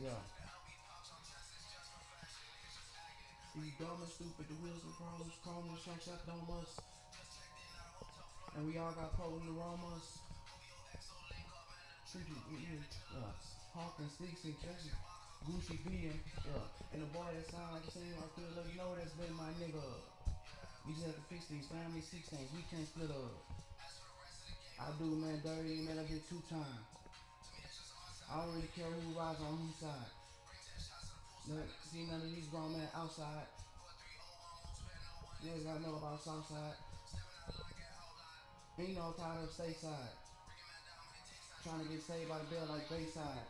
Yeah. You dumb and stupid, the wheels and chromes, chrome and shanks up on us. And we all got potent aromas. Yeah. Hawking sticks and catching Gucci being, yeah. And the boy that sound like the same, I feel like you know that's been my nigga. We just have to fix these family 16s, we can't split up. I do man dirty, man, I get 2 times. I don't really care who rides on whose side. Look, see none of these grown men outside. Niggas gotta know about Southside. Ain't no tired of stateside. Trying to get saved by the bell like Bayside.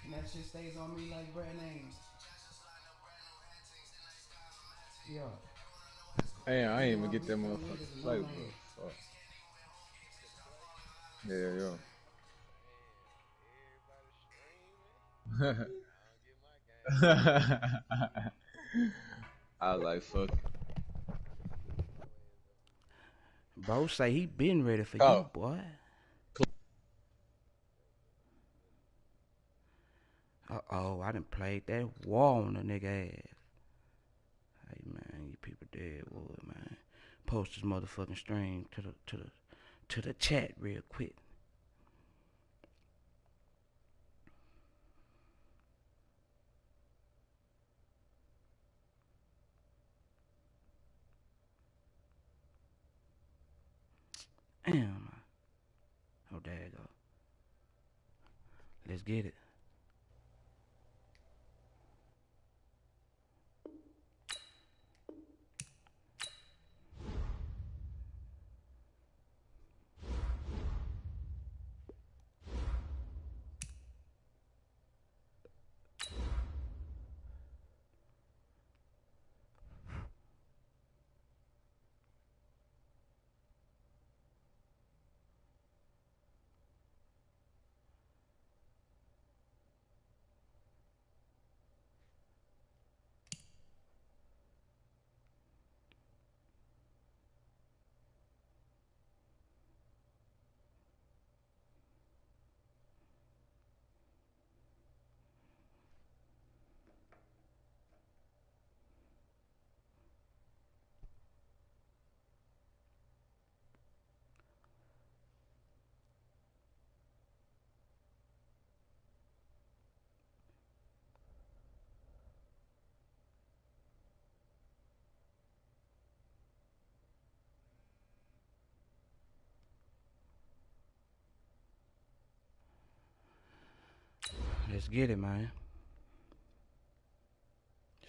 And that shit stays on me like brand names. Yeah. Hey, I ain't even get that motherfucker flavor, bro. Yeah. I was like, fuck it. Bro say he been ready for you, boy. Uh-oh, I done played that wall on a nigga ass. Hey man, you people dead wood, man. Post this motherfucking stream to the chat real quick. Damn. Oh, there you go. Let's get it. Let's get it, man.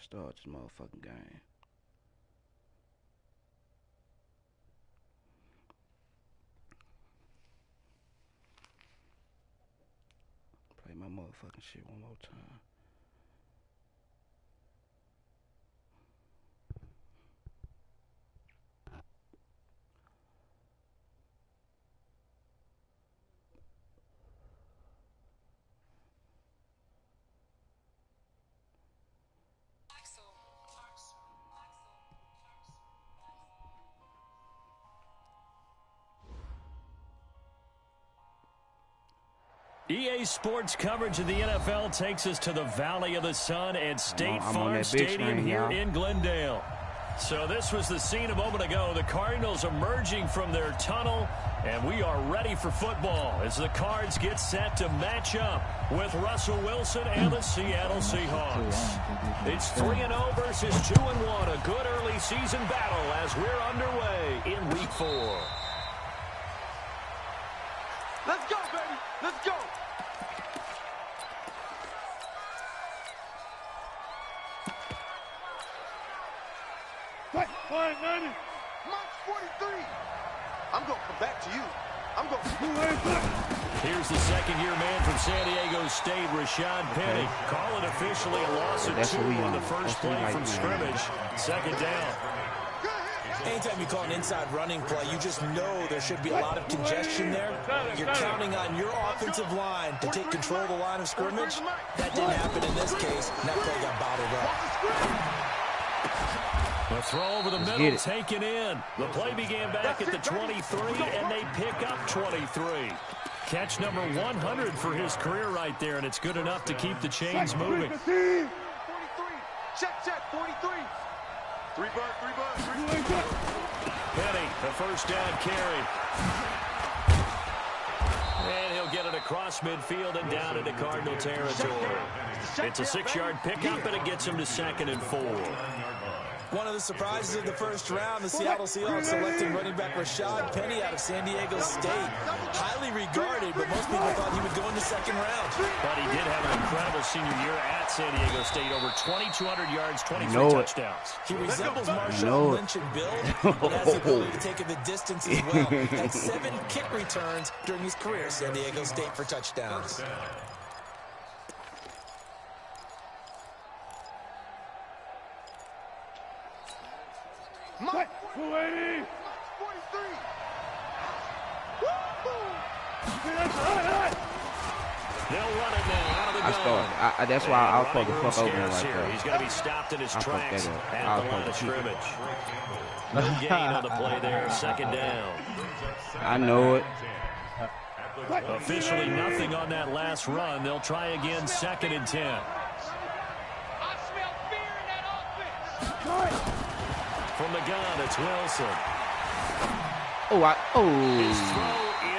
Start this motherfucking game. Play my motherfucking shit one more time. EA Sports coverage of the NFL takes us to the Valley of the Sun at State Farm Stadium here in Glendale. So this was the scene a moment ago. The Cardinals emerging from their tunnel, and we are ready for football as the Cards get set to match up with Russell Wilson and the Seattle Seahawks. It's 3-0 versus 2-1, a good early season battle as we're underway in Week 4. Let's go, baby. Let's go. Fine, 90. Mark 43. I'm going to come back to you. I'm going to... Here's the second-year man from San Diego State, Rashad Penny. Call it officially a loss of 2 on the first play from scrimmage. Second down. Anytime you call an inside running play, you just know there should be a lot of congestion there. You're counting on your offensive line to take control of the line of scrimmage. That didn't happen in this case, and that play got bottled up. The throw over the middle taken in. The play began back at the 23, and they pick up 23. catch number 100 for his career right there, and it's good enough to keep the chains moving. 43. Check, 43. Three bud. Penny, the first down carry. And he'll get it across midfield and down into Cardinal territory. It's a 6-yard pickup, and it gets him to 2nd and 4. One of the surprises of the first round, the Seattle Seahawks selecting running back Rashad Penny out of San Diego State. Highly regarded, but most people thought he would go in the 2nd round. But he did have an incredible senior year at San Diego State. Over 2,200 yards, 23 touchdowns. He resembles Marshawn Lynch in build, but has the ability to take it the distance as well. Had 7 kick returns during his career at San Diego State for touchdowns. Mike, 280. 43. They'll run it now out of the gun. That's why I was supposed to fuck over him right there. He's going to be stopped in his tracks at the line of scrimmage. No gain on the play there. 2nd down. I know it. Officially nothing on that last run. They'll try again, 2nd and 10. From the gun, it's Wilson.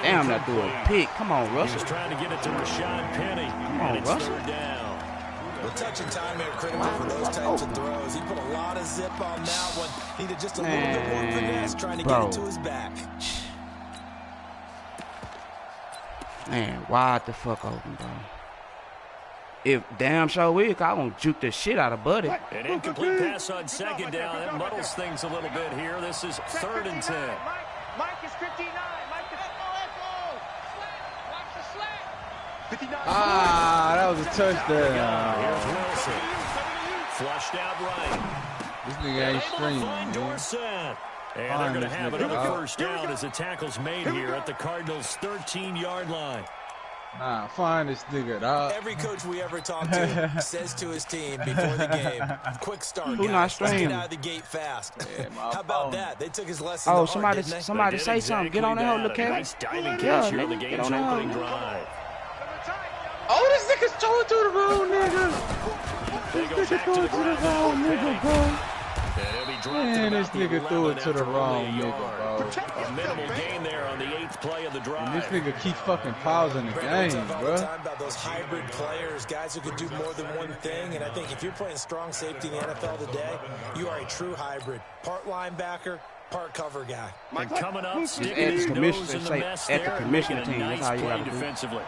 Damn, that threw a pick. Come on, Russell. He's trying to get it to Rashad Penny. Come on, Russell. 3rd down. The touch and time are critical for those types of throws. He put a lot of zip on that one. Needed just a little bit more finesse trying to get it to his back. Man, wide the fuck open, bro. If damn sure is, I won't juke the shit out of Buddy. An incomplete pass on 2nd down. That muddles things a little bit here. This is 3rd and 10. Mike is 59. Mike is watch the slant. 59. That was a touchdown. Here's Wilson. Flushed out right. This nigga ain't streaming. Dorsett. And they're going to have another first down as the tackle's made here at the Cardinals' 13-yard line. Nah, find this nigga, dog. Every coach we ever talk to says to his team before the game, quick start, Who guys. not Let's get streaming? out of the gate fast. Yeah, How about that? They took his lesson Oh, to heart, didn't they? somebody say something. Get on that, look A at nice diving Yeah, catch here on the nigga, game's get on that. opening drive. Oh, this nigga's throwing to the wrong nigga. They go back to the ground. And he'll be dropped Man, at this about the nigga threw it 11 to the after wrong only a nigga, yard. bro. A minimal gain there on the 8th play of the drive. And this nigga keep fucking pausing the Brandon, we game, talk all bro. the time about those hybrid players, guys who can do more than one thing. And I think if you're playing strong safety in the NFL today, you are a true hybrid. Part linebacker, part cover guy. And coming up, sticking at the his commission- nose in the say mess at the there and commissioner making a team. That's nice how you play gotta do it. defensively.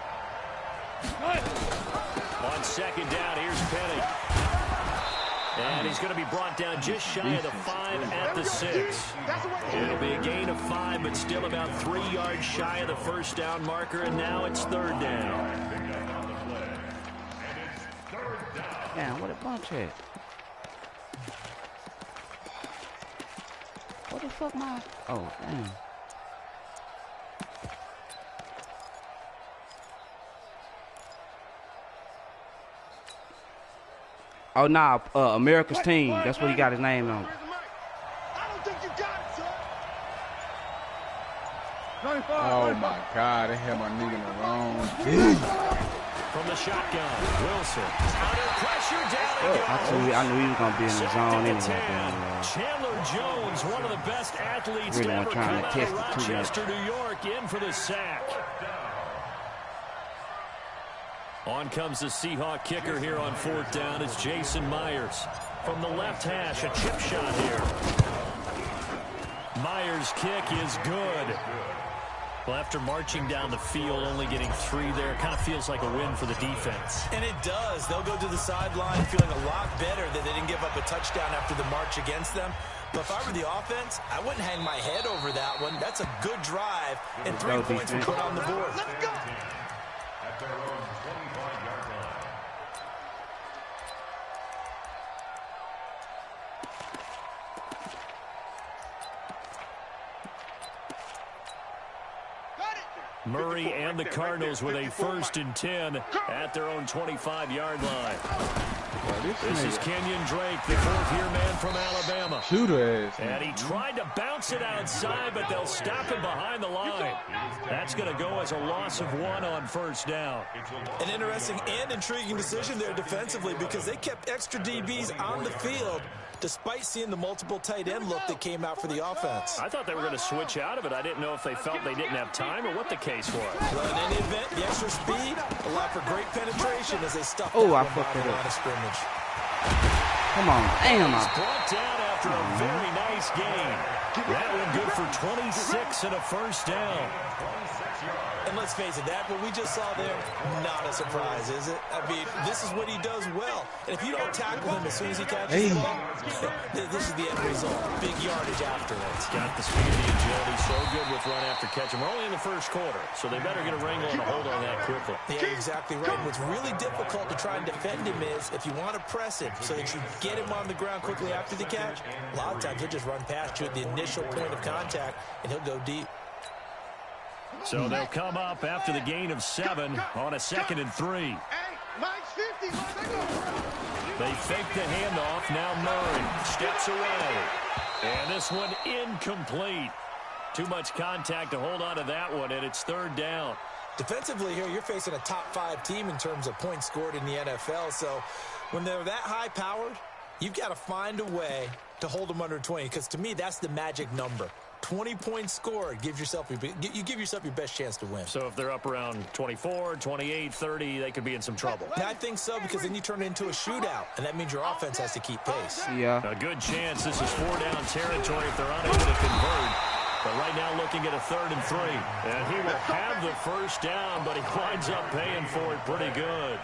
On 2nd down, here's Penny. And he's going to be brought down just shy of the 5 at the 6. It'll be a gain of 5, but still about 3 yards shy of the first down marker, and now it's 3rd down. Damn, what a bunch at? What the fuck, my? Oh, damn. Oh, nah, America's Team. That's what he got his name on. I don't think you got it, son. Oh my God, they had my nigga in the wrong D. From the shotgun, Wilson. Under pressure down. I knew he was gonna be in the zone anyway. 10. Damn, Chandler Jones, one of the best athletes Really to ever not come trying out to of test it too much. Rochester, New York, in for the sack. On comes the Seahawk kicker here on 4th down. It's Jason Myers. From the left hash, a chip shot here. Myers' kick is good. Well, after marching down the field, only getting 3 there, it kind of feels like a win for the defense. And it does. They'll go to the sideline feeling a lot better that they didn't give up a touchdown after the march against them. But if I were the offense, I wouldn't hang my head over that one. That's a good drive, and 3 points were put on the board. Let's go. Murray and the Cardinals with a 1st and 10 at their own 25-yard line. This is Kenyon Drake, the 4th-year man from Alabama. Shooter ass. And he tried to bounce it outside, but they'll stop him behind the line. That's going to go as a loss of 1 on 1st down. An interesting and intriguing decision there defensively because they kept extra DBs on the field despite seeing the multiple tight end look that came out for the offense. I thought they were going to switch out of it. I didn't know if they felt they didn't have time or what the case was. Well, in any event, the extra speed allowed for great penetration as they stuffed I that fucked it line up. of scrimmage. Come on, damn. He's brought down after a very nice game. That one good for 26 and a 1st down. And let's face it, that what we just saw there, not a surprise, is it? I mean, this is what he does well. And if you don't tackle him as soon as he catches the ball, this is the end result. Big yardage afterwards. Got the speed and the agility, so good with run after catch. And we're only in the 1st quarter, so they better get a wrangle and a hold on that quickly. Yeah, exactly right. And what's really difficult to try and defend him is if you want to press him so that you get him on the ground quickly after the catch, a lot of times he'll just run past you at the initial point of contact, and he'll go deep. So they'll come up after the gain of 7 on a 2nd and 3. They fake the handoff. Now Murray steps away. And this one incomplete. Too much contact to hold on to that one, and it's 3rd down. Defensively here, you're facing a top 5 team in terms of points scored in the NFL. So when they're that high-powered, you've got to find a way to hold them under 20, because to me, that's the magic number. 20 points scored gives yourself you give yourself your best chance to win. So if they're up around 24, 28, 30, they could be in some trouble. Yeah, I think so, because then you turn it into a shootout, and that means your offense has to keep pace. Yeah. A good chance this is 4-down territory if they're unable to convert. But right now looking at a 3rd and 3. And he will have the 1st down, but he winds up paying for it pretty good.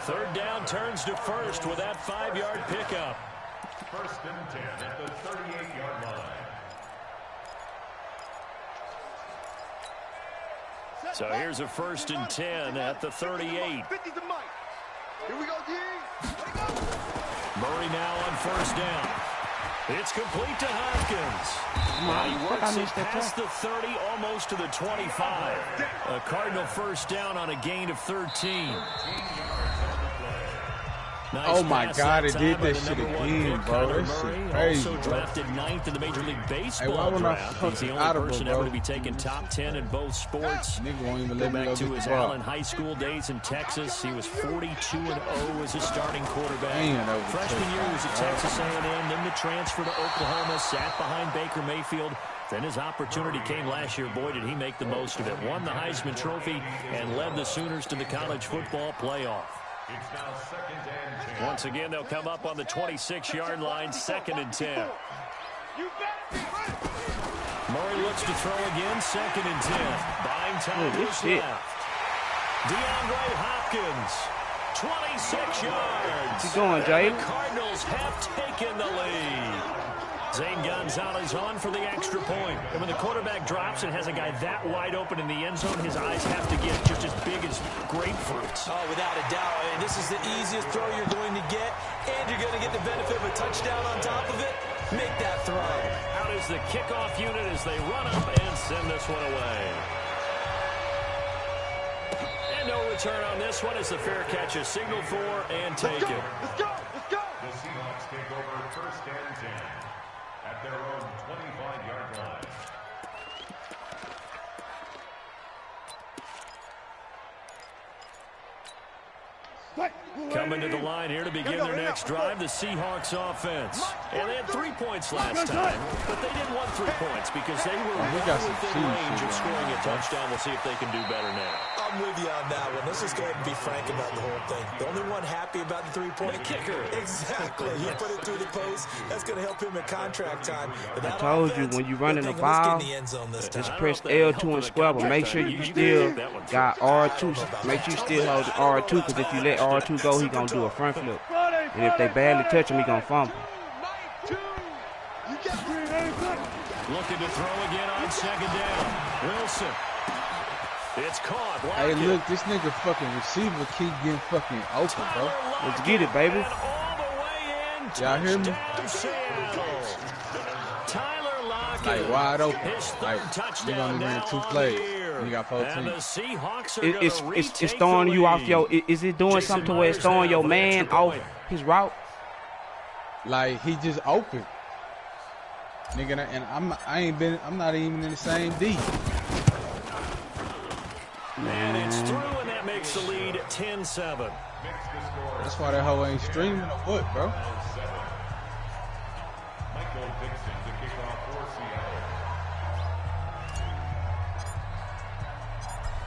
3rd down turns to 1st with that 5-yard pickup. 1st and 10 at the 38-yard line. So here's a 1st and 10 at the 38. Here we go, D. Murray now on 1st down. It's complete to Hopkins. He works it past the 30, almost to the 25. A Cardinal 1st down on a gain of 13. Nice oh my God, it did that shit again, bro. That shit crazy, also drafted 9th in the Major League Baseball draft. He's the only person ever to be taken top 10 in both sports. Nigga won't even Go let me back to go his get the ball. Allen High School days in Texas. He was 42-0 as a starting quarterback. Freshman year he was at Texas A&M, then the transfer to Oklahoma, sat behind Baker Mayfield. Then his opportunity came last year. Boy, did he make the most of it. Won the Heisman Trophy and led the Sooners to the college football playoff. It's now 2nd and 10. Once again, they'll come up on the 26-yard line, 2nd and 10. Murray looks to throw again, 2nd and 10. Buying time is left. DeAndre Hopkins, 26 yards. Keep going, Jay. The Cardinals have taken the lead. Zane Gonzalez on for the extra point. And when the quarterback drops and has a guy that wide open in the end zone, his eyes have to get just as big as grapefruits. Oh, without a doubt. I mean, this is the easiest throw you're going to get, and you're going to get the benefit of a touchdown on top of it. Make that throw. Out is the kickoff unit as they run up and send this one away. And no return on this one as the fair catch is signaled for and taken. Let's go. Let's go. The Seahawks take over 1st and 10 at their own 25-yard line. Coming to the line here to begin their next drive, the Seahawks offense. And they had 3 points last time, but they didn't want 3 points because they were well within range of scoring a touchdown. We'll see if they can do better now. I'm with you on that one. Let's just go ahead and be frank about the whole thing. The only one happy about the 3-point kicker. Exactly. You put it through the post. That's going to help him at contract time. I told you, when you running the ball, just press L2 and square, but make sure you still got R2. Make sure you still hold R2, because if you let R2 go, he going to do a front flip. And if they badly touch him, he going to fumble. Looking to throw again on 2nd down. Wilson. It's caught. Hey, look, this nigga fucking receiver keep getting fucking open, bro. Let's get it, baby. Y'all hear me? Tyler Lockett. Like wide open. His Like, third touchdown only ran now 2 on plays. the year. serve. You got 14. And the Seahawks are It's throwing you off your. Is it doing something to where it's throwing your man off his route? Like he just open, nigga, and I'm not even in the same D. And it's through, and that makes the lead 10-7. That's why that hoe ain't streaming or what, bro? Michael Dixon to kick off for Seattle.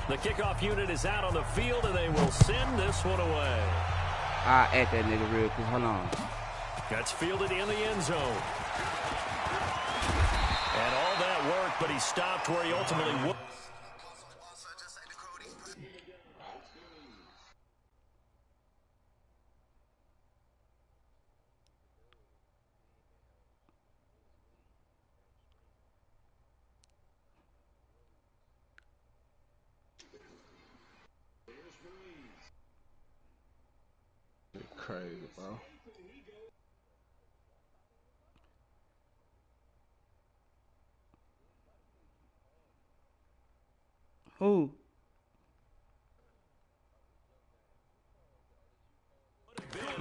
The kickoff unit is out on the field, and they will send this one away. I'll at that nigga real quick. Hold on. That's fielded in the end zone. And all that work, but he stopped where he ultimately would. Crazy, bro. Who?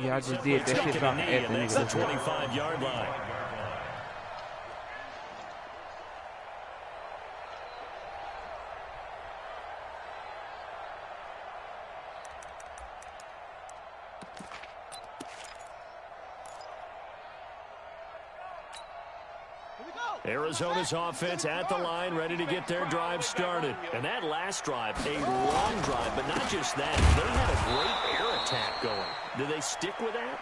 Yeah, I just did that shit off at the nigga. That's the 25-yard line. Arizona's offense at the line, ready to get their drive started. And that last drive, a long drive, but not just that. They had a great air attack going. Do they stick with that?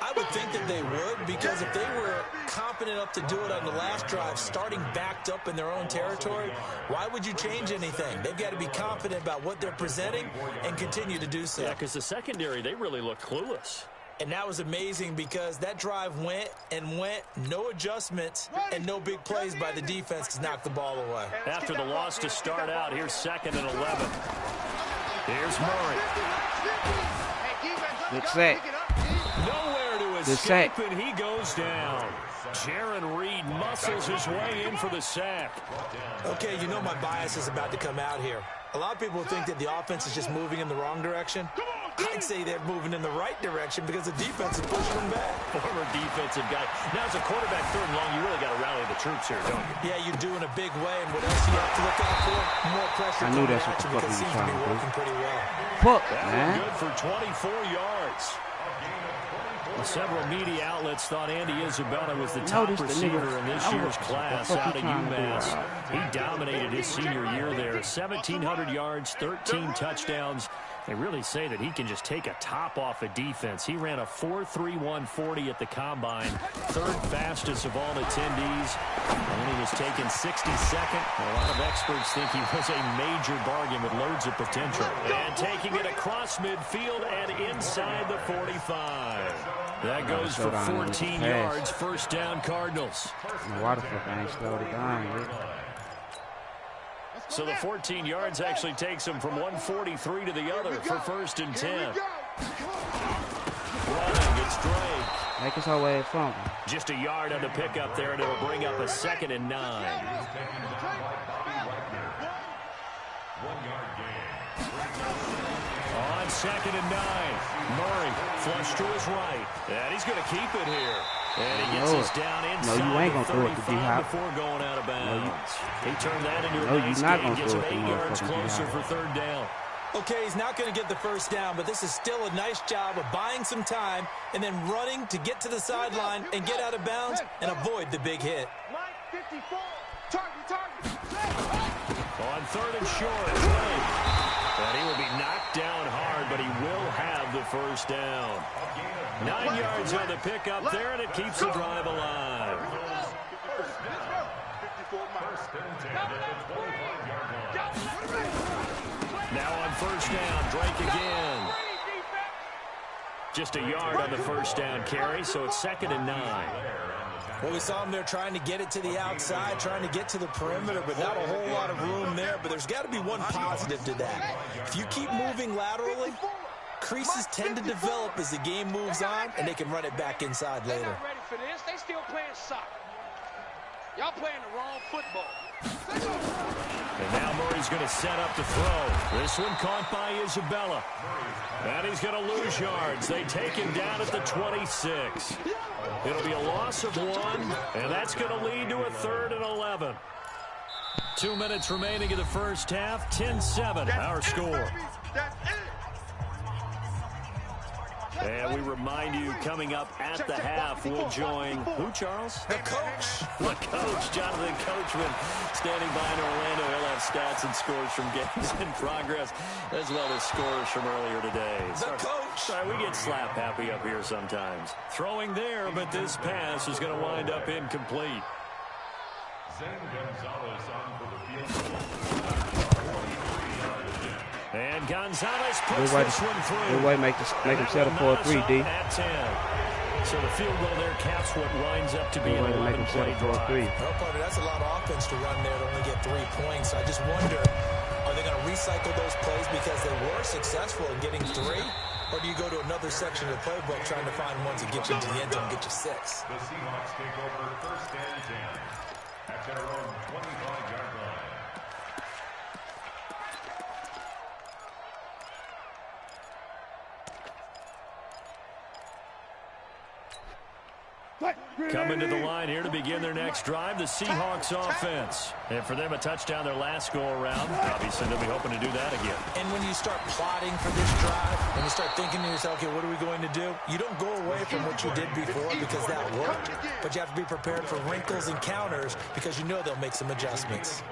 I would think that they would, because if they were confident enough to do it on the last drive, starting backed up in their own territory, why would you change anything? They've got to be confident about what they're presenting and continue to do so. Yeah, because the secondary, they really look clueless. And that was amazing because that drive went and went, no adjustments and no big plays by the defense to knock the ball away. After the loss to start out, here's 2nd and 11. Here's Murray. Good sack. Nowhere to escape, and he goes down. Jaron Reed muscles his way in for the sack. Okay, you know my bias is about to come out here. A lot of people think that the offense is just moving in the wrong direction. I'd say they're moving in the right direction because the defense is pushing them back. Former defensive guy. Now, as a quarterback 3rd and long, you really got to rally the troops here, don't you? Yeah, you do in a big way. And what else do you have to look out for? More pressure. I knew that's what the fuck he was trying to do. Working pretty well. Fuck, man. Good for 24 yards. Well, several media outlets thought Andy Isabella was the top receiver in this year's class out of UMass. He dominated his senior year there. 1,700 yards, 13 touchdowns. They really say that he can just take a top off a defense. He ran a 4.31 40 at the combine, 3rd fastest of all attendees. And he was taken 62nd. A lot of experts think he was a major bargain with loads of potential. And taking it across midfield and inside the 45. That goes for 14 yards. 1st down, Cardinals. Why the fuck I ain't slowed it down yet? So the 14 yards actually takes him from 143 to the other for 1st and 10. Running, it's Drake. Make us our way from. Just a yard on the pickup there, and it'll bring up a 2nd and 9. On 2nd and 9, Murray flush to his right, and he's going to keep it here. And he gets us down inside. No, you ain't gonna throw it to D-Hop before going out of bounds. He turned that into no, a nice you're not game. gonna Gets throw him it 8 yards closer for 3rd down. Okay, he's not going to get the 1st down, but this is still a nice job of buying some time and then running to get to the sideline and get out of bounds and avoid the big hit. On 3rd and short, Drake. And he will be knocked down hard, but he will have the 1st down. 9 yards on the pickup there, and it keeps the drive alive. Now on 1st down, Drake again. Just a yard on the 1st down carry, so it's 2nd and 9. Well, we saw him there trying to get it to the outside, trying to get to the perimeter, but not a whole lot of room there. But there's got to be one positive to that. If you keep moving laterally, creases tend to develop as the game moves on, and they can run it back inside later. They're not ready for this. They still playing soccer. Y'all playing the wrong football. And now Murray's going to set up to throw. This one caught by Isabella. And he's going to lose yards. They take him down at the 26. It'll be a loss of 1, and that's going to lead to a 3rd and 11. 2 minutes remaining in the first half. 10-7, our score. And we remind you, coming up at the half, we'll join who, Charles? The coach. The coach, Jonathan Coachman, standing by in Orlando. He'll have stats and scores from games in progress, as well as scores from earlier today. The coach. Sorry, we get slap happy up here sometimes. Throwing there, but this pass is going to wind up incomplete. Gonzalez on for the field. And Gonzalez puts this one through. Good way to make him settle for a 3, D. At 10. So the field goal there caps what winds up to be an 11-play drive. Well, partner, that's a lot of offense to run there to only get 3 points. I just wonder, are they going to recycle those plays because they were successful in getting 3? Or do you go to another section of the playbook trying to find ones that get you into the end zone and get you 6? The Seahawks take over 1st and 10 at their own 25-yard line. Coming to the line here to begin their next drive, the Seahawks offense. And for them, a touchdown their last go-around. Obviously, they'll be hoping to do that again. And when you start plotting for this drive, and you start thinking to yourself, okay, what are we going to do? You don't go away from what you did before because that worked. But you have to be prepared for wrinkles and counters because you know they'll make some adjustments.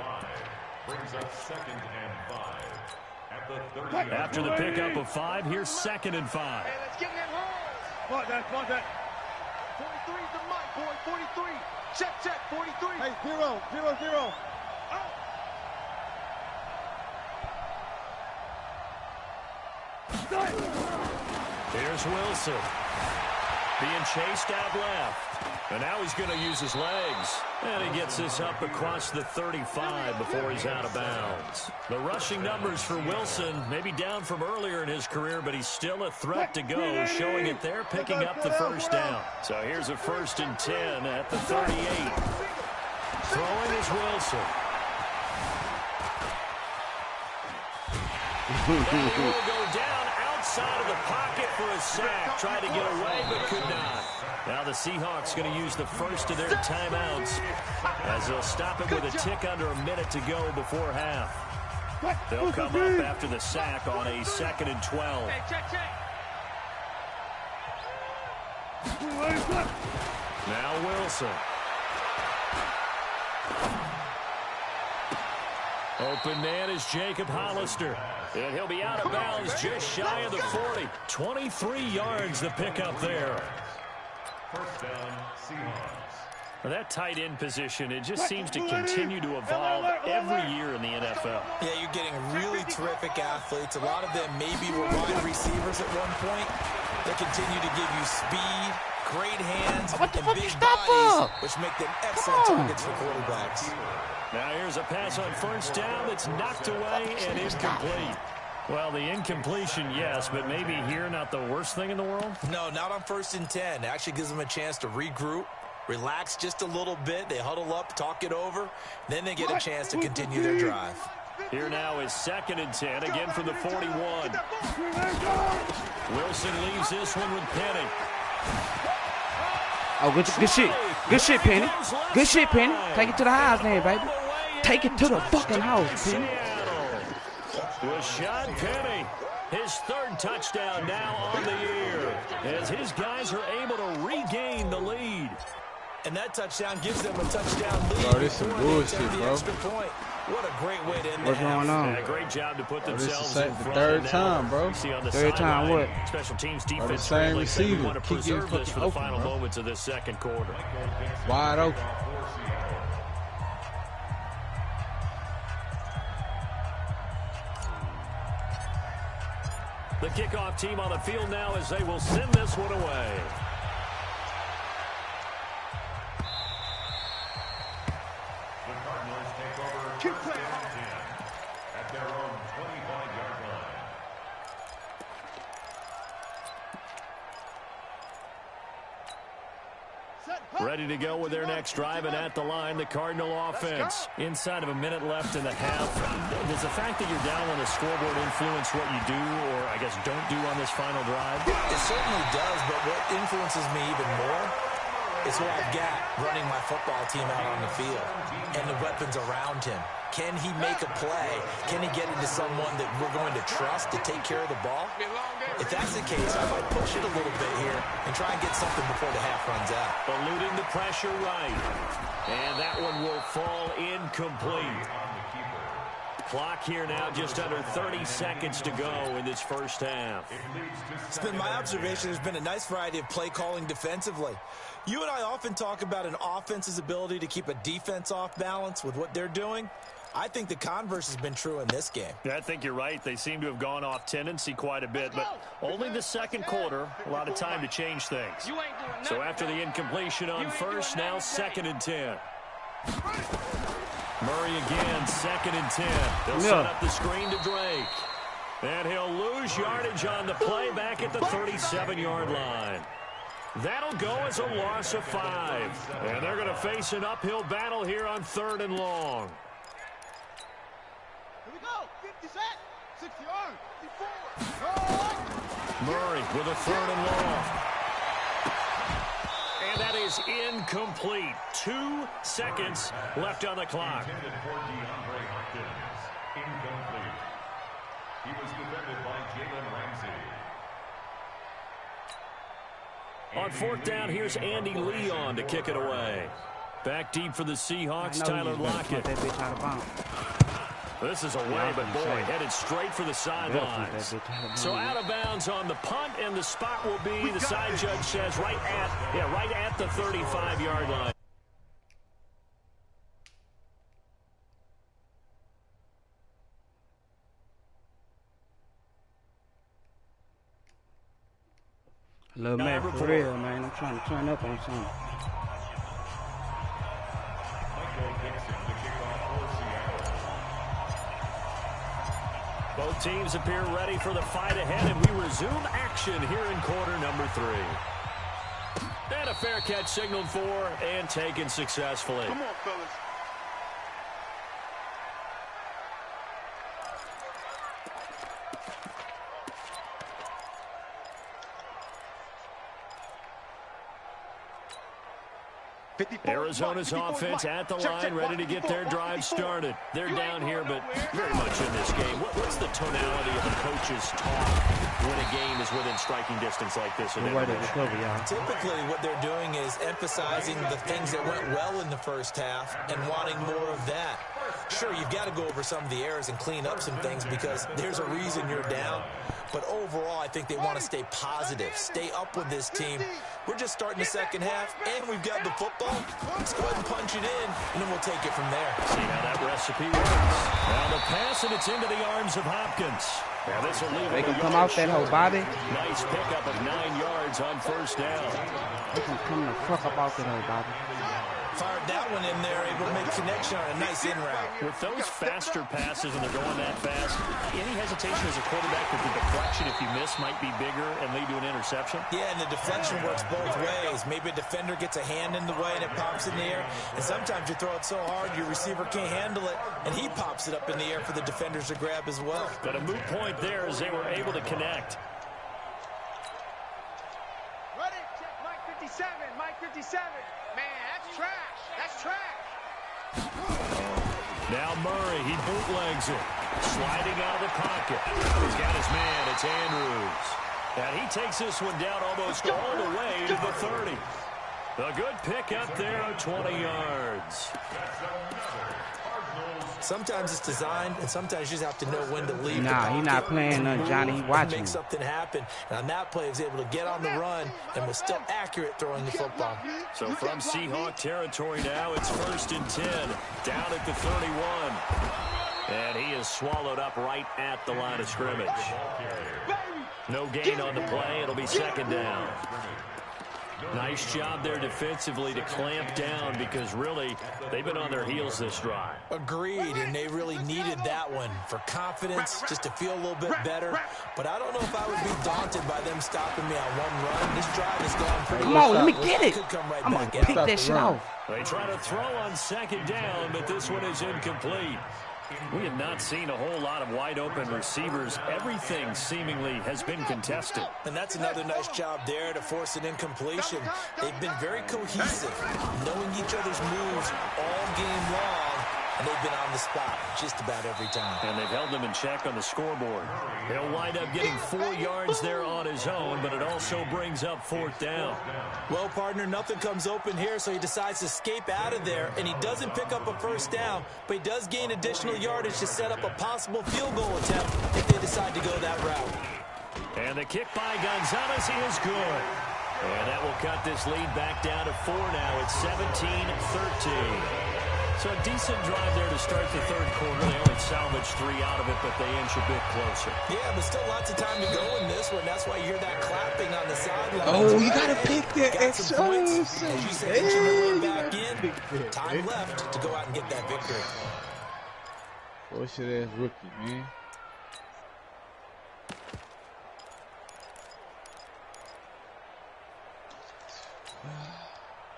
Brings up 2nd and 5 at the 30. After the pickup of 5, here's 2nd and 5. Hey, let's get in that. Spot that. 43's the mic, boy. 43. Check. 43. Hey, 0. Here's Wilson. Being chased out left. And now he's going to use his legs. And he gets this up across the 35 before he's out of bounds. The rushing numbers for Wilson maybe down from earlier in his career, but he's still a threat to go, showing it there, picking up the first down. So here's a 1st and 10 at the 38. Throwing is Wilson. That will go down outside of the pocket for a sack. Tried to get away, but could not. Now the Seahawks going to use the first of their timeouts as they'll stop it with a tick under a minute to go before half. They'll come up after the sack on a 2nd and 12. Now Wilson. Open man is Jacob Hollister. And he'll be out of bounds just shy of the 40. 23 yards the pickup there. 1st down, Seahawks. That tight end position, it just seems to continue to evolve every year in the NFL. Yeah, you're getting really terrific athletes. A lot of them maybe were wide receivers at one point. They continue to give you speed, great hands, and big bodies, which make them excellent targets for quarterbacks. Now here's a pass on 1st down that's knocked away and incomplete. Well, the incompletion, yes, but maybe here not the worst thing in the world? No, not on 1st and 10. It actually gives them a chance to regroup, relax just a little bit. They huddle up, talk it over. Then they get a chance to continue their drive. Here now is 2nd and 10, again from the 41. Wilson leaves this one with Penny. Oh, good shit. Good shit, Penny. Good shit, Penny. Take it to the house then, baby. Take it to the fucking house, Penny. Rashad Penny, his 3rd touchdown now on the year, as his guys are able to regain the lead. And that touchdown gives them a touchdown lead. Bro, this some bullshit, bro. What a great way to end What's going on? Yeah, great job to put themselves in front. The 3rd time, bro. 3rd time what? Special teams defense. The same receiver. Want to preserve this for the final moments of this 2nd quarter. Wide open. The kickoff team on the field now as they will send this one away. The Cardinals take over 1st and 10 at their own 25-yard line. Ready to go with their next drive, and at the line, the Cardinal offense. Inside of a minute left in the half. Does the fact that you're down on the scoreboard influence what you do, or I guess don't do on this final drive? It certainly does, but what influences me even more is who I've got running my football team out on the field and the weapons around him. Can he make a play? Can he get into someone that we're going to trust to take care of the ball? If that's the case, I might push it a little bit here and try and get something before the half runs out. Eluding the pressure right. And that one will fall incomplete. Clock here now, just under 30 seconds to go in this first half. It's been my observation there's been a nice variety of play calling defensively. You and I often talk about an offense's ability to keep a defense off balance with what they're doing. I think the converse has been true in this game. Yeah, I think you're right. They seem to have gone off tendency quite a bit, but only the second quarter, a lot of time to change things. So after the incompletion on first, now 2nd and 10. Murray again, 2nd and 10. They'll set up the screen to Drake. And he'll lose yardage on the play back at the 37-yard line. That'll go as a loss of 5. And they're going to face an uphill battle here on 3rd and long. Here we go. 50 set. 60 yard. 54. Murray with a 3rd and long. And that is incomplete. 2 seconds left on the clock. Incomplete. He was defended by Jalen Ramsey. On 4th down, here's Andy Leon to kick it away. Back deep for the Seahawks, Tyler Lockett. This is away, but boy, headed straight for the sidelines. So out of bounds on the punt, and the spot will be, the side judge says, right at the 35-yard line. Little man, for real, man. I'm trying to turn up on something. Both teams appear ready for the fight ahead, and we resume action here in quarter number 3. And a fair catch signaled for and taken successfully. Come on, fellas. Arizona's offense at the line, ready to get their drive started. They're down here, but very much in this game. What's the tonality of the coach's talk when a game is within striking distance like this? Typically, what they're doing is emphasizing the things that went well in the first half and wanting more of that. Sure, you've got to go over some of the errors and clean up some things because there's a reason you're down. But overall, I think they want to stay positive, stay up with this team. We're just starting the second half, and we've got the football. Let's go ahead and punch it in, and then we'll take it from there. See how that recipe works. Now the pass, and it's into the arms of Hopkins. Now this will leave they can come off that hole, Bobby. Nice pickup of 9 yards on first down. They can come the fuck up off that hole, Bobby. Fired that one in there, able to make connection on a nice in route. With those faster passes and they're going that fast, any hesitation as a quarterback that the deflection, if you miss, might be bigger and lead to an interception? Yeah, and the deflection works both ways. Maybe a defender gets a hand in the way and it pops in the air. And sometimes you throw it so hard your receiver can't handle it, and he pops it up in the air for the defenders to grab as well. But a moot point there as they were able to connect. Ready? Check Mike 57. Mike 57. Man, that's trash. That's trash. Now Murray, he bootlegs it. Sliding out of the pocket. He's got his man, it's Andrews. And he takes this one down almost all the way to the 30. A good pick up there of 20 yards. Sometimes it's designed, and sometimes you just have to know when to leave. Nah, he's not playing none, Johnny. He watching. Make something happen. And on that play, he was able to get on the run and was still accurate throwing the football. So from Seahawk territory now, it's 1st and 10, down at the 31. And he is swallowed up right at the line of scrimmage. No gain on the play. It'll be 2nd down. Nice job there defensively to clamp down because really they've been on their heels this drive. Agreed, and they really needed that one for confidence, just to feel a little bit better. But I don't know if I would be daunted by them stopping me on one run. This drive has gone pretty well. Come on, let me get it. I'm going to pick that shit off. They try to throw on second down, but this one is incomplete. We have not seen a whole lot of wide-open receivers. Everything seemingly has been contested. And that's another nice job there to force an incompletion. They've been very cohesive, knowing each other's moves all game long, and they've been on the spot just about every time. And they've held them in check on the scoreboard. He'll wind up getting 4 yards there on his own, but it also brings up 4th down. Well, partner, nothing comes open here, so he decides to escape out of there, and he doesn't pick up a first down, but he does gain additional yardage to set up a possible field goal attempt if they decide to go that route. And the kick by Gonzalez is good. And that will cut this lead back down to 4 now. It's 17-13. So a decent drive there to start the third quarter. They only salvaged 3 out of it, but they inch a bit closer. Yeah, but still lots of time to go in this one. That's why you hear that clapping on the sideline. Oh, you got to pick that extra points. As you said, inching the lead back in. Time left to go out and get that victory. Bullshit ass rookie, man.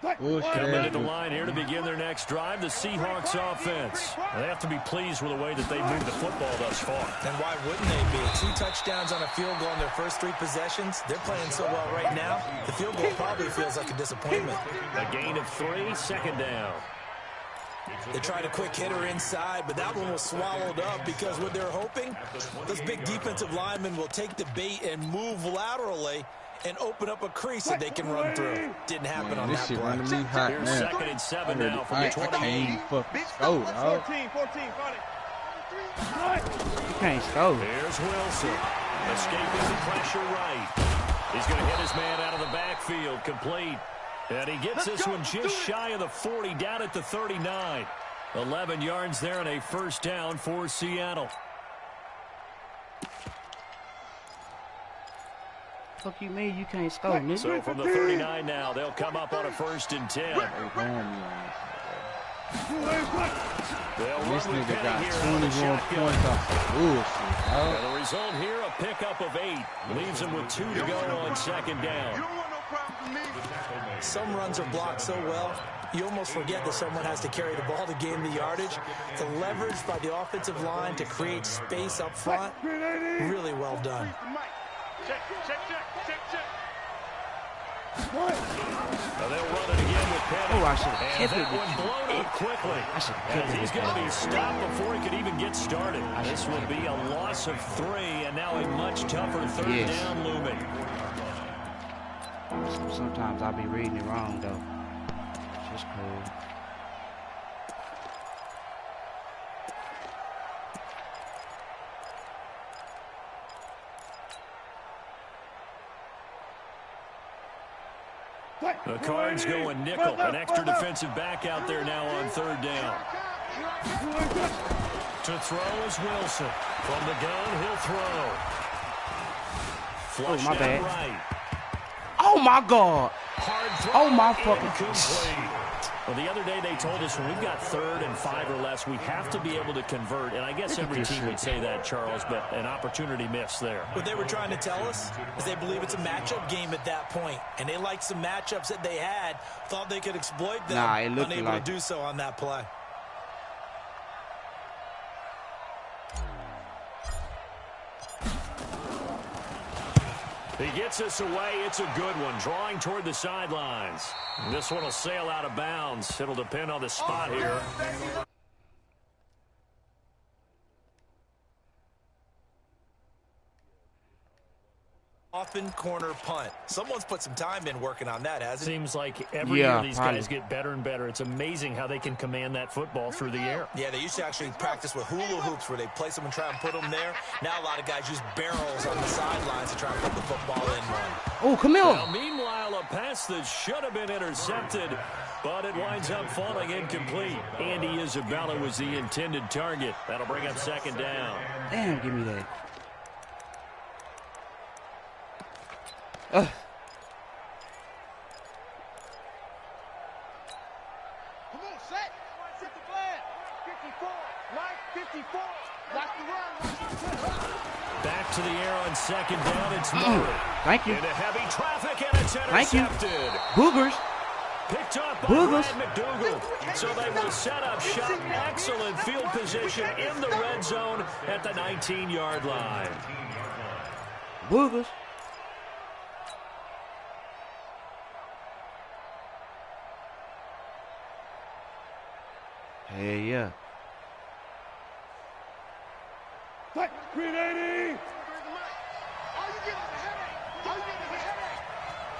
Coming to the line here to begin their next drive, the Seahawks offense. They have to be pleased with the way that they moved the football thus far. And why wouldn't they be? 2 touchdowns on a field goal in their first 3 possessions. They're playing so well right now, the field goal probably feels like a disappointment. A gain of 3, 2nd down. They tried a quick hitter inside, but that one was swallowed up because what they're hoping, those big defensive linemen will take the bait and move laterally and open up a crease that they can run through. Didn't happen on that play. This shit running me hot, Here's man. 2nd and 7 now from the 28. I can't even fucking score, dog. 14, got it. You can't score. Here's Wilson. Escaping the pressure right. He's going to hit his man out of the backfield. Complete. And he gets this one just shy of the 40, down at the 39. 11 yards there and a first down for Seattle. Fuck you mean you can't score, nigga? So from the 39 now, they'll come up on a 1st and 10. This nigga got 21 points off the bullshit. The result here, a pickup of 8. Leaves him with 2 to go on 2nd down. Some runs are blocked so well, you almost forget that someone has to carry the ball to gain the yardage. The leverage by the offensive line to create space up front, really well done. Check. Now they'll run it again with Petty. Oh, I should have kept that it. one blown up quickly. I should have kept it. He's going to be stopped before he could even get started. This will be a loss of 3, and now a much tougher 3rd down looming. Sometimes I'll be reading it wrong, though. It's just cool. The Cards going nickel. An extra defensive back out there now on 3rd down. To throw is Wilson. From the gun, he'll throw. Flush my bad. Right. Oh, my God. Hard throw. Oh, my fucking... Incomplete. Well, the other day they told us when we've got 3rd and 5 or less, we have to be able to convert. And I guess every team would say that, Charles, but an opportunity missed there. What they were trying to tell us is they believe it's a matchup game at that point. And they liked some matchups that they had, thought they could exploit them, unable to do so on that play. He gets this away. It's a good one. Drawing toward the sidelines. This one will sail out of bounds. It'll depend on the spot here. Often corner punt. Someone's put some time in working on that, hasn't it? Seems like every year these guys get better and better. It's amazing how they can command that football through the air. Yeah, they used to actually practice with hula hoops where they place them and try and put them there. Now a lot of guys use barrels on the sidelines to try and put the football in one. Oh, come here. Well, meanwhile, a pass that should have been intercepted, but it winds up falling incomplete. Andy Isabella was the intended target. That'll bring up 2nd down. Damn, give me that. second down, it's Murray. Thank you. Into heavy traffic, and it's intercepted. Thank you. Boogers. Picked up by Boogers. Brad McDougal. So they will set up shop. Excellent field position in the red zone at the 19-yard line. Boogers. Hey, yeah. Green 80!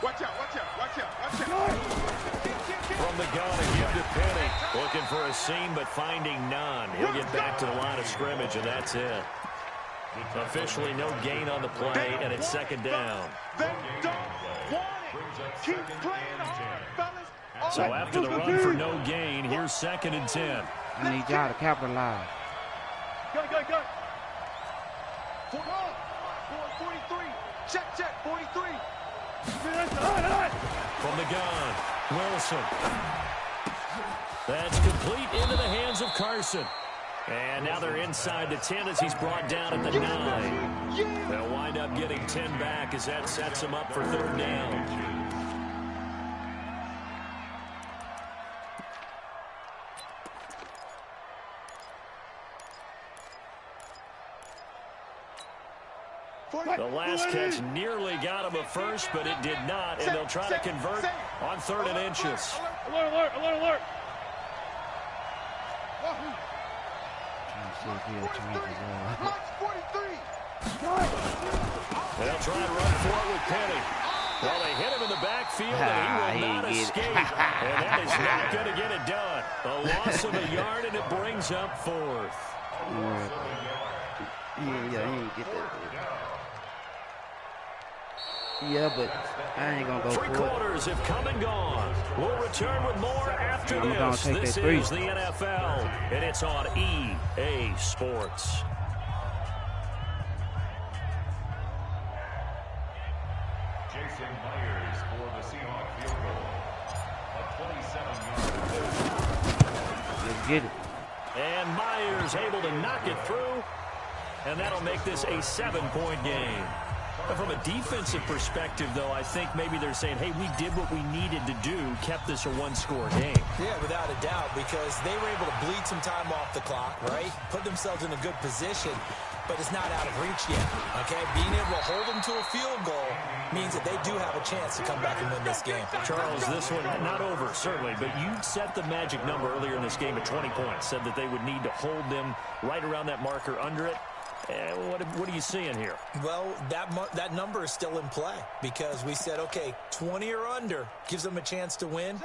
Watch out, watch out, watch out, watch out. From the gun again to Penny. Looking for a seam, but finding none. He'll get back to the line of scrimmage, and that's it. Officially no gain on the play, and it's second down. They don't want it. Keep playing hard, fellas. So after the run for no gain, here's second and 10. I need y'all to capitalize. Go. 43. Check, 43. From the gun, Wilson. That's complete into the hands of Carson. And now they're inside the 10 as he's brought down at the 9. They'll wind up getting 10 back as that sets him up for third down. The last catch nearly got him a first, but it did not, and they'll try to convert on 3rd and inches. Alert. They'll try and run for it with Penny. Well, they hit him in the backfield, and he will not escape. And that is not going to get it done. A loss of a yard, and it brings up 4th. Yeah, he ain't get that. Yeah, but I ain't gonna go for it. 3 quarters have come and gone. We'll return with more after this. This is the NFL, and it's on EA Sports. Jason Myers for the Seahawks field goal. A 27-yard. Let's get it. And Myers able to knock it through, and that'll make this a 7-point game. From a defensive perspective, though, I think maybe they're saying, hey, we did what we needed to do, kept this a 1-score game. Yeah, without a doubt, because they were able to bleed some time off the clock, right? Put themselves in a good position, but it's not out of reach yet, okay? Being able to hold them to a field goal means that they do have a chance to come back and win this game. Charles, this one not over, certainly, but you set the magic number earlier in this game at 20 points, said that they would need to hold them right around that marker under it. What are you seeing here? Well, that number is still in play because we said, okay, 20 or under gives them a chance to win.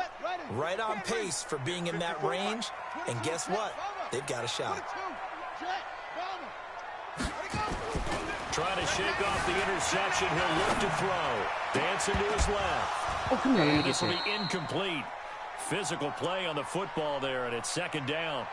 Right on pace for being in that range. And guess what? They've got a shot. Trying to shake off the interception. He'll look to throw. Dancing to his left. Oh, come on, and this will be incomplete. Physical play on the football there, and it's second down.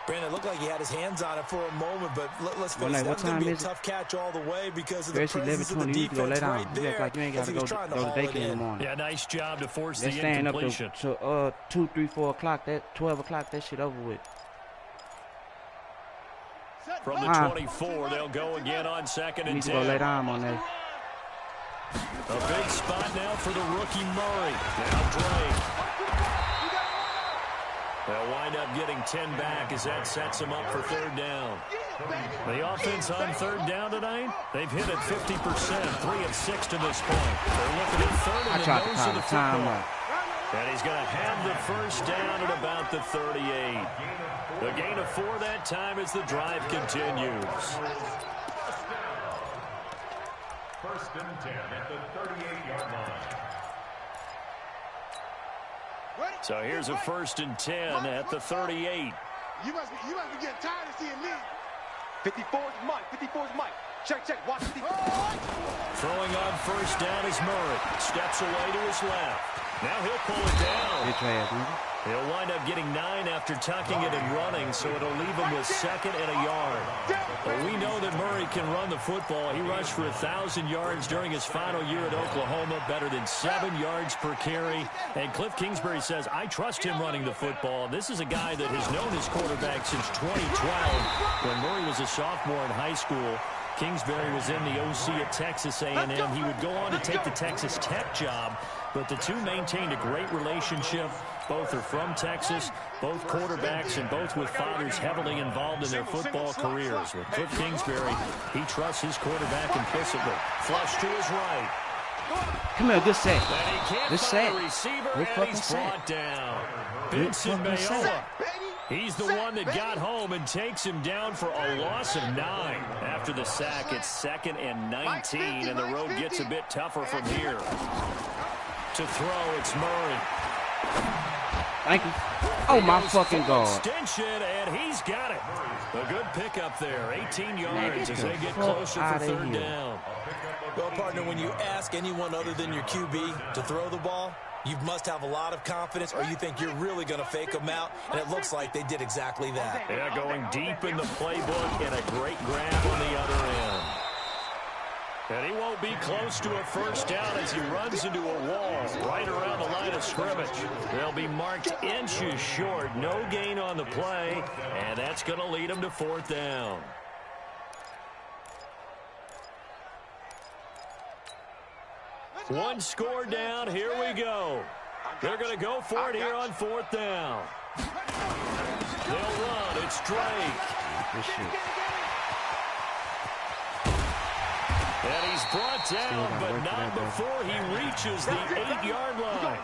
Brandon, it looked like he had his hands on it for a moment, but let's face it, that's going to be a tough catch all the way because of the presence of the defense right there. Like you ain't got to go to daycare in the morning. Yeah, nice job to force the incompletion. Staying up to 2, 3, 4 o'clock, 12 o'clock, that shit over with. From the 24, they'll go again on second and 10. Need to go lay down on that. A big spot now for the rookie Murray. Now Drake. They'll wind up getting 10 back as that sets them up for third down. The offense on third down tonight, they've hit it 50%, 3 of 6 to this point. They're looking at third in the nose of the football. And he's going to have the first down at about the 38. The gain of 4 that time as the drive continues. First and 10 at the 38-yard line. So here's a first and 10 at the 38. You must be getting tired of seeing me. 54's Mike. 54's Mike. Check. Watch 54. Throwing on first down is Murray. Steps away to his left. Now he'll pull it down. He'll wind up getting 9 after tucking it and running, so it'll leave him with second and a yard. But we know that Murray can run the football. He rushed for 1,000 yards during his final year at Oklahoma, better than 7 yards per carry. And Cliff Kingsbury says, I trust him running the football. This is a guy that has known his quarterback since 2012 when Murray was a sophomore in high school. Kingsbury was in the OC at Texas A&M. He would go on to take the Texas Tech job, but the two maintained a great relationship. Both are from Texas, both quarterbacks, and both with fathers heavily involved in their football careers. With Cliff Kingsbury, he trusts his quarterback implicitly. Flush to his right. Come here, good set. Good set. Good fucking set. Down. Benson Mayola. He's the one that got home and takes him down for a loss of 9. After the sack, it's 2nd and 19, and the road gets a bit tougher from here. To throw, it's Murray. Thank you. Oh, my fucking God. Extension, and he's got it. A good pickup there. 18 yards as they get closer for 3rd down. Well, partner, when you ask anyone other than your QB to throw the ball, you must have a lot of confidence, or you think you're really going to fake them out, and it looks like they did exactly that. Yeah, going deep in the playbook and a great grab on the other end. And he won't be close to a 1st down as he runs into a wall right around the line of scrimmage. They'll be marked inches short. No gain on the play, and that's going to lead him to 4th down. One score down. Here we go. They're going to go for it here on 4th down. They'll run. It's Drake. And he's brought down, but not before he reaches the 8-yard line.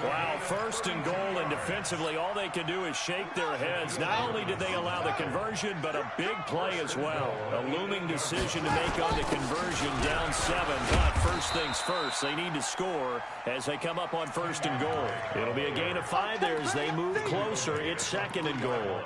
Wow, 1st and goal, and defensively, all they can do is shake their heads. Not only did they allow the conversion, but a big play as well. A looming decision to make on the conversion, down 7. But first things first, they need to score as they come up on 1st and goal. It'll be a gain of 5 there as they move closer. It's 2nd and goal.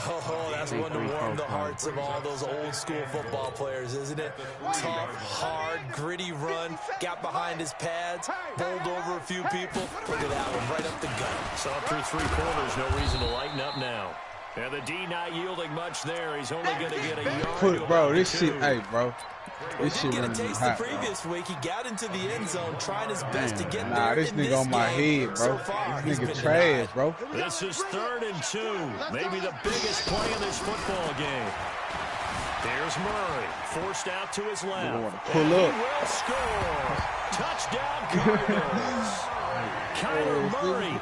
Oh, that's one to warm the hearts of all those old-school football players, isn't it? Tough, hard, gritty run, got behind his pads, bowled over a few people. Look at that one, right up the gut. So through 3 quarters, no reason to lighten up now. And the D not yielding much there. He's only going to get a yard. Bro, this shit, hey, bro. This shit really really hot, the previous week, he got into the end zone, trying his best to get there. Nah, this nigga on my head, bro. This nigga trash, bro. This is 3rd and 2. Maybe the biggest play in this football game. There's Murray, forced out to his left. Pull up. He will score. Touchdown Cardinals. Kyler Murray,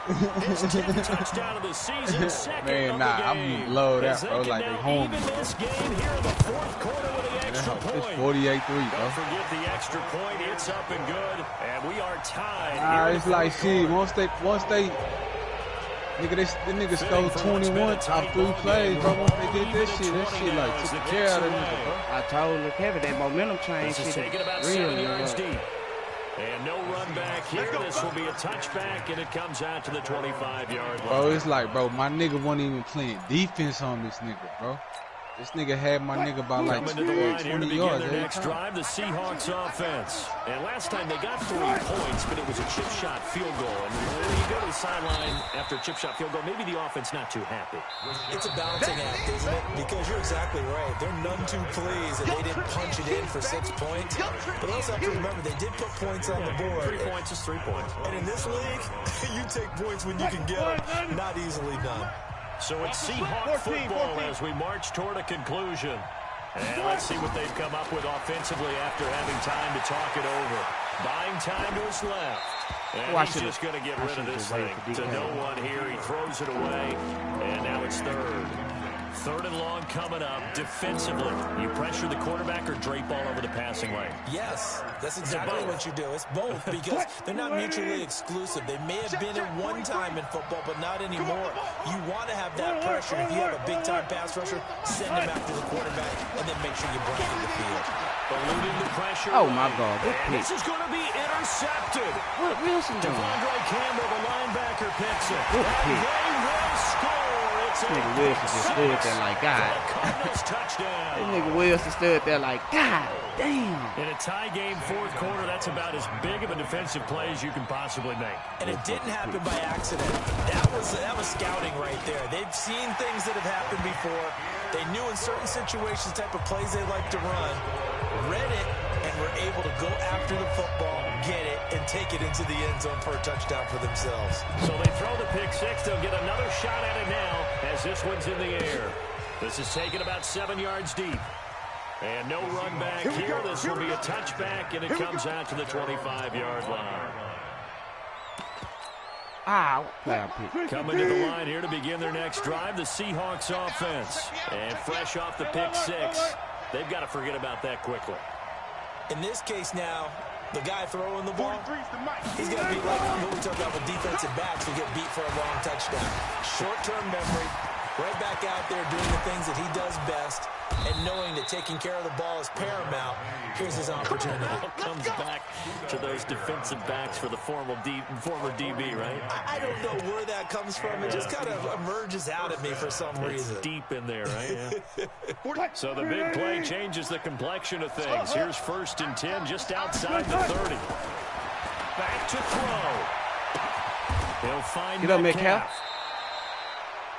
his 10th touchdown of the season, 2nd Man, of nah, the game. I'm low that, bro. Like they home. Even this game here in the 4th quarter with the extra point. It's 48-3, bro. Don't forget the extra point. It's up and good, and we are tied. Nah, it's like shit. Once they, nigga, the nigga stole 21 off 3 plays, bro. Once they did that shit like took the care out of nigga, bro. I told Luke Heavy that momentum change shit is taking about 7 yards deep. And no run back here. This will be a touchback, and it comes out to the 25-yard line. Bro, it's like, bro, my nigga wasn't even playing defense on this nigga, bro. This nigga had my nigga by like 20 yards. Their next drive, the Seahawks offense. And last time they got 3 points, but it was a chip shot field goal. And when you go to the sideline after a chip shot field goal, maybe the offense not too happy. It's a balancing act, isn't it? Because you're exactly right. They're none too pleased that they didn't punch it in for 6 points. But also have to remember, they did put points on the board. 3 points is 3 points. And in this league, you take points when you can get them. Not easily done. So it's Seahawk football as we march toward a conclusion. And let's see what they've come up with offensively after having time to talk it over. Buying time to his left. And he's just going to get rid of this thing. To no one here. He throws it away. And now it's 3rd. 3rd and long coming up. Defensively, you pressure the quarterback or drape all over the passing lane? Yes, that's exactly what you do. It's both because they're not mutually exclusive. They may have been at one time in football, but not anymore. You want to have that pressure. If you have a big-time pass rusher, send him after the quarterback, and then make sure you blanket the field. Eluding the pressure. Oh, my God. And this is going to be intercepted. What Wilson doing? Devondre Campbell, the linebacker, picks it. Good pick. They will score. It's nigga Wilson just stood there like, God. This nigga Wilson stood there like, God damn. In a tie game, 4th quarter, that's about as big of a defensive play as you can possibly make. And it didn't happen by accident. That was scouting right there. They've seen things that have happened before. They knew in certain situations the type of plays they like to run, read it, and were able to go after the football, get it, and take it into the end zone for a touchdown for themselves. So they throw the pick 6. They'll get another shot at it now as this one's in the air. This is taken about 7 yards deep. And no run back here. This will be a touchback, and it comes out to the 25-yard line. Coming to the line here to begin their next drive, the Seahawks offense. And fresh off the pick six, they've got to forget about that quickly. In this case now, the guy throwing the ball, he's got to be like what we talked about with defensive backs who get beat for a long touchdown. Short-term memory, right back out there doing the things that he does best, and knowing that taking care of the ball is paramount. Here's his opportunity. Comes back to those defensive backs for the former DB, right? I don't know where that comes from. It just kind of emerges out at me for some reason. It's deep in there, right? Yeah. So the big play changes the complexion of things. Here's 1st and 10 just outside the 30. Back to throw. He'll find Metcalf.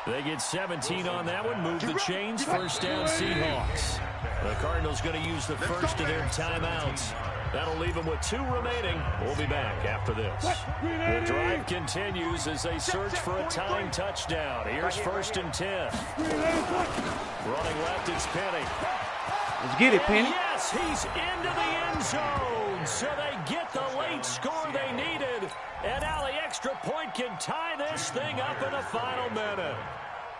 They get 17 on that one. Move the chains. 1st down Seahawks. The Cardinals going to use the first of their timeouts. That'll leave them with 2 remaining. We'll be back after this. The drive continues as they search for a tying touchdown. Here's 1st and 10. Running left, it's Penny. Let's get it, Penny. Yes, he's into the end zone. So they get the late score they needed. And now the extra point can tie this thing up in the final minute.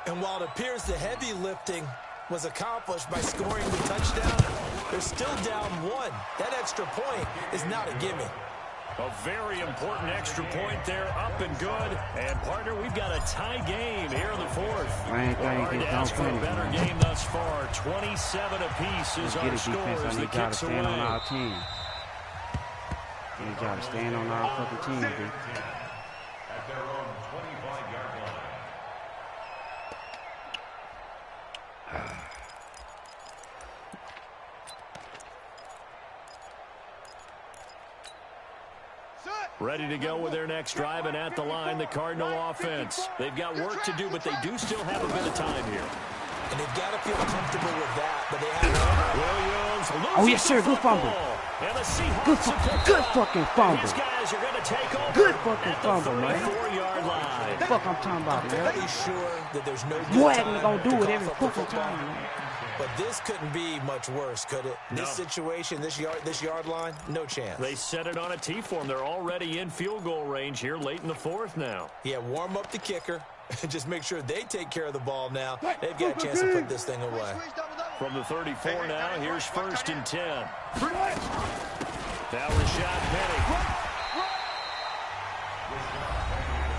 And while it appears the heavy lifting was accomplished by scoring the touchdown, they're still down 1. That extra point is not a gimme. A very important extra point there, up and good. And, partner, we've got a tie game here in the 4th. Hard to ask for a better game thus far. 27 apiece is our score as the kicks away. On our team. You got to stand on our fucking team, dude. At their own 25-yard line. Ready to go with their next drive, and at the line, the Cardinal offense. They've got work to do, but they do still have a bit of time here. And they've got to feel comfortable with that, but they have Williams. Oh, yes, sir. Good fumble. And the Seahawks good fucking fumble. These guys are going to take over. Good fucking fumble, man. 34-yard line. Fuck I'm talking about, man. Be sure that there's no good Boy, time ain't gonna do to it every cough up the fucking football. time, man. But this couldn't be much worse, could it? No. This situation, this yard line, no chance. They set it on a T-form. They're already in field goal range here late in the 4th now. Yeah, warm up the kicker. Just make sure they take care of the ball now. They've got a chance to put this thing away. From the 34 now, here's 1st and 10. Now Rashad Penny.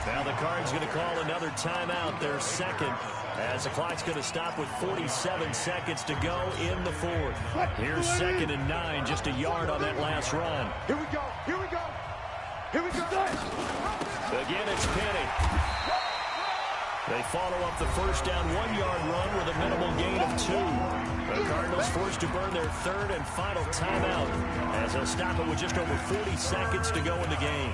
Now the Cards going to call another timeout, their second, as the clock's going to stop with 47 seconds to go in the 4th. Here's 2nd and 9, just a yard on that last run. Here we go. Here we go. Here we go. Again, it's Penny. They follow up the 1st down 1-yard run with a minimal gain of 2. The Cardinals forced to burn their 3rd and final timeout as they'll stop it with just over 40 seconds to go in the game.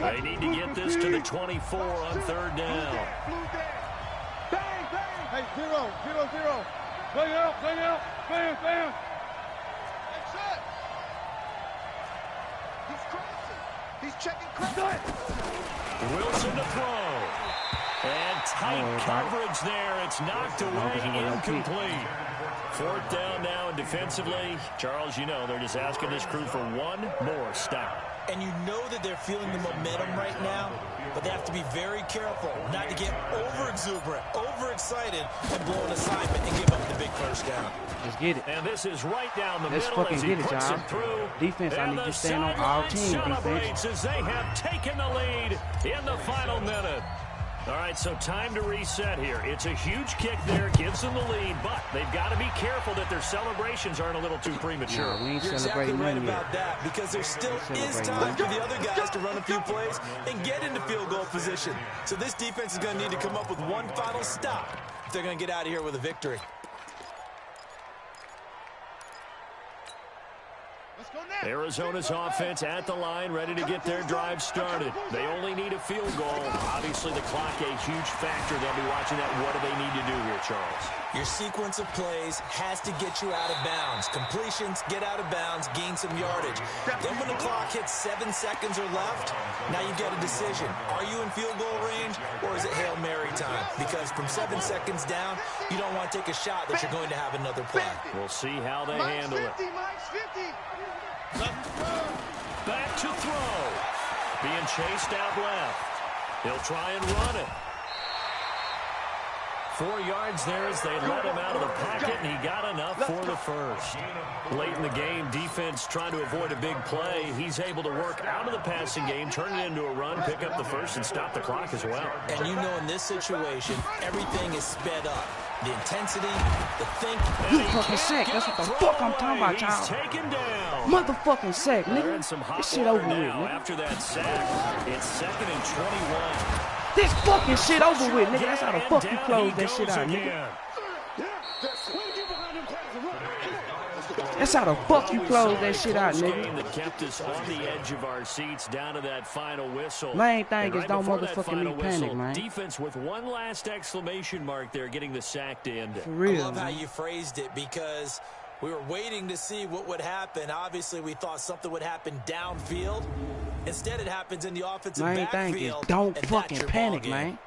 They need to get this to the 24 on 3rd down. Hey, 0-0-0. Play out, bam. That's it. He's crossing. He's checking crossing. Wilson to throw. And tight coverage there. It's knocked away, incomplete. 4th down now, and defensively, Charles, you know, they're just asking this crew for one more stop. And you know that they're feeling the momentum right now, but they have to be very careful not to get over-exuberant, overexcited, and blow an assignment and give up the big 1st down. Let's get it. And this is right down the Let's middle fucking as he get it, puts y'all. it through. Defense, I And need the to stand on our team, celebrates defense. as they have taken the lead in the final minute. All right, so time to reset here. It's a huge kick there, gives them the lead, but they've got to be careful that their celebrations aren't a little too premature. No, we ain't You're celebrating exactly right none about yet. that, because there still is time for the other guys to run a few plays and get into field goal position. So this defense is going to need to come up with one final stop if they're going to get out of here with a victory. Let's go now. Arizona's offense at the line, ready to get their drive started. They only need a field goal. Obviously, the clock a huge factor. They'll be watching that. What do they need to do here, Charles? Your sequence of plays has to get you out of bounds. Completions, get out of bounds, gain some yardage. Then when the clock hits 7 seconds or left, now you've got a decision. Are you in field goal range, or is it Hail Mary time? Because from 7 seconds down, you don't want to take a shot that you're going to have another play. We'll see how they handle it. Back to throw. Being chased out left. He'll try and run it. 4 yards there as they let him out of the pocket, and he got enough for the first. Late in the game, defense trying to avoid a big play. He's able to work out of the passing game, turn it into a run, pick up the first, and stop the clock as well. And you know in this situation, everything is sped up. The intensity, the think. You fucking sack. That's what the fuck I'm talking about, y'all. He's taken down. Motherfucking sack, nigga. This shit over with, nigga. After that sack, it's 2nd and 21. This fucking shit over with, nigga. That's how the fuck you close that shit out, nigga. That's how the fuck you close that shit out, nigga. That kept us on the edge of our seats down to that final whistle. Main thing is don't motherfucking me panic, man. Defense with one last exclamation mark there, getting the sack to end it. For real, I love how you phrased it, because we were waiting to see what would happen. Obviously, we thought something would happen downfield. Instead, it happens in the offensive backfield. Main thing is don't fucking panic, man.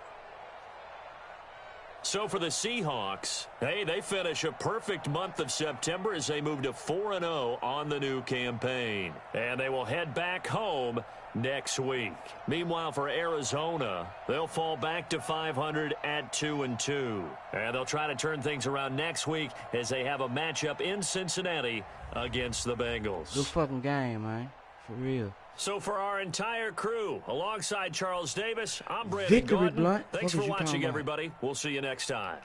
So for the Seahawks, hey, they finish a perfect month of September as they move to 4-0 on the new campaign. And they will head back home next week. Meanwhile, for Arizona, they'll fall back to 500 at 2-2. And they'll try to turn things around next week as they have a matchup in Cincinnati against the Bengals. Good fucking game, man. For real. So for our entire crew, alongside Charles Davis, I'm Brandon Victory Gordon. Blunt. Thanks for watching, everybody. We'll see you next time.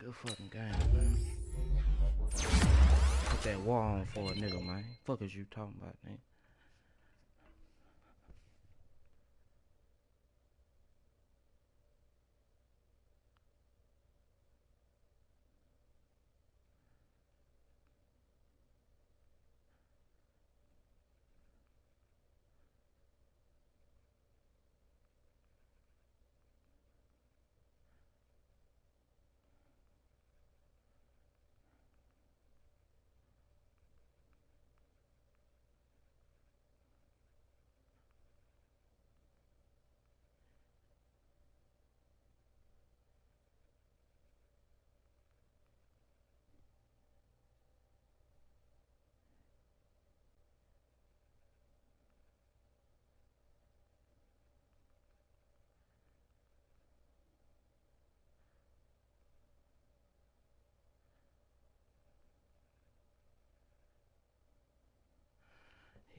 Good fucking game, man. Put that wall on for a nigga, man. Fuck is you talking about, man?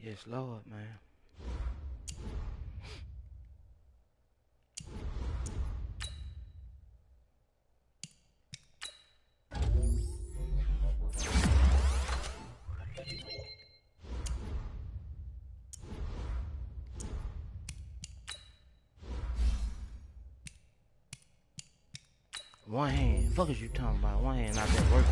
Yes, Lord, man. One hand. Fuck is you talking about? One hand not that working.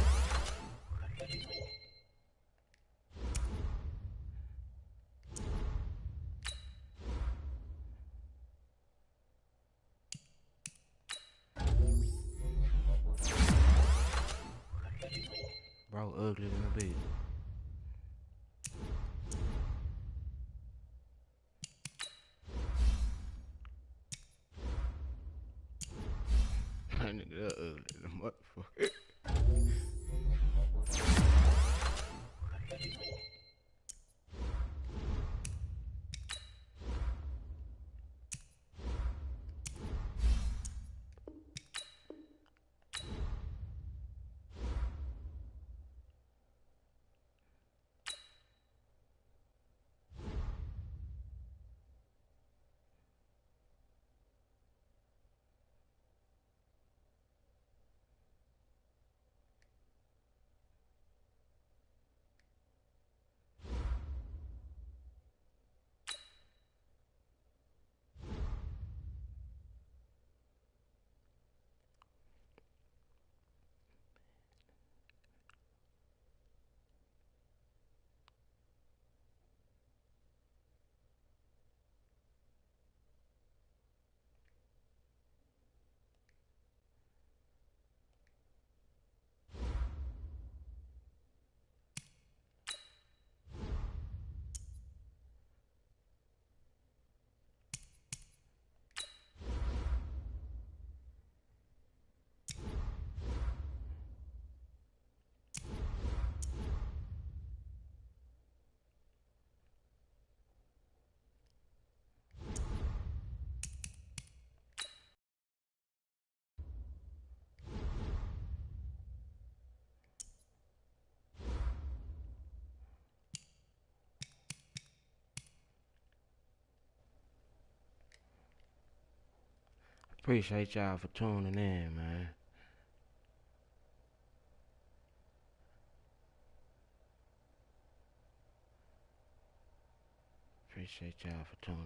Bro, ugly than a bitch. That nigga ugly than a motherfucker. Appreciate y'all for tuning in, man. Appreciate y'all for tuning in.